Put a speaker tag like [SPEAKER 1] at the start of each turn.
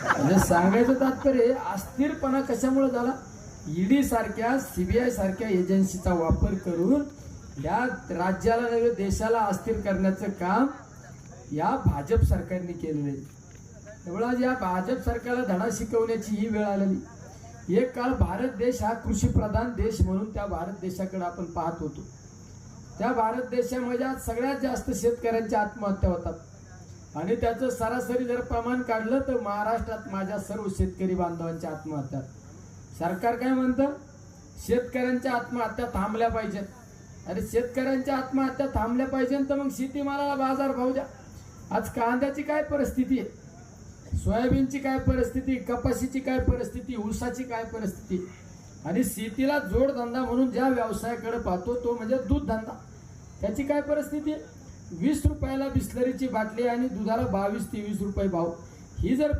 [SPEAKER 1] म्हणजे सांगायचं तात्पर्य अस्थिरपणा कशामुळे झाला? ईडी सारख्या सीबीआय सारख्या एजन्सीचा वापर करून या राज्याला नव्हे देशाला अस्थिर करण्याचं काम या भाजप सरकारने केलेलं आहे. त्यामुळे या भाजप सरकारला धडा शिकवण्याची ही वेळ आलेली. एक काळ भारत देश हा कृषी प्रधान देश म्हणून त्या भारत देशाकडे आपण पाहत होतो. त्या भारत देशामध्ये आज सगळ्यात जास्त शेतकऱ्यांच्या आत्महत्या होतात आणि त्याचं सरासरी जर प्रमाण काढलं तर महाराष्ट्रात माझ्या सर्व शेतकरी बांधवांच्या आत्महत्या. सरकार काय म्हणतं? शेतकऱ्यांच्या आत्महत्या थांबल्या पाहिजेत. अरे शेतकऱ्यांच्या आत्महत्या थांबल्या पाहिजे तर मग शेतीमालाला बाजार भाव द्या. आज कांद्याची काय परिस्थिती आहे, सोयाबीनची काय परिस्थिती, कपाशीची काय परिस्थिती, ऊसाची काय परिस्थिती. आणि शेतीला जोडधंदा म्हणून ज्या व्यवसायाकडे पाहतो तो म्हणजे दूध धंदा, त्याची काय परिस्थिती आहे? 20 रुपयाला बिस्लरीची बाटली आणि दुधाला 22-23 रुपये भाव. ही जर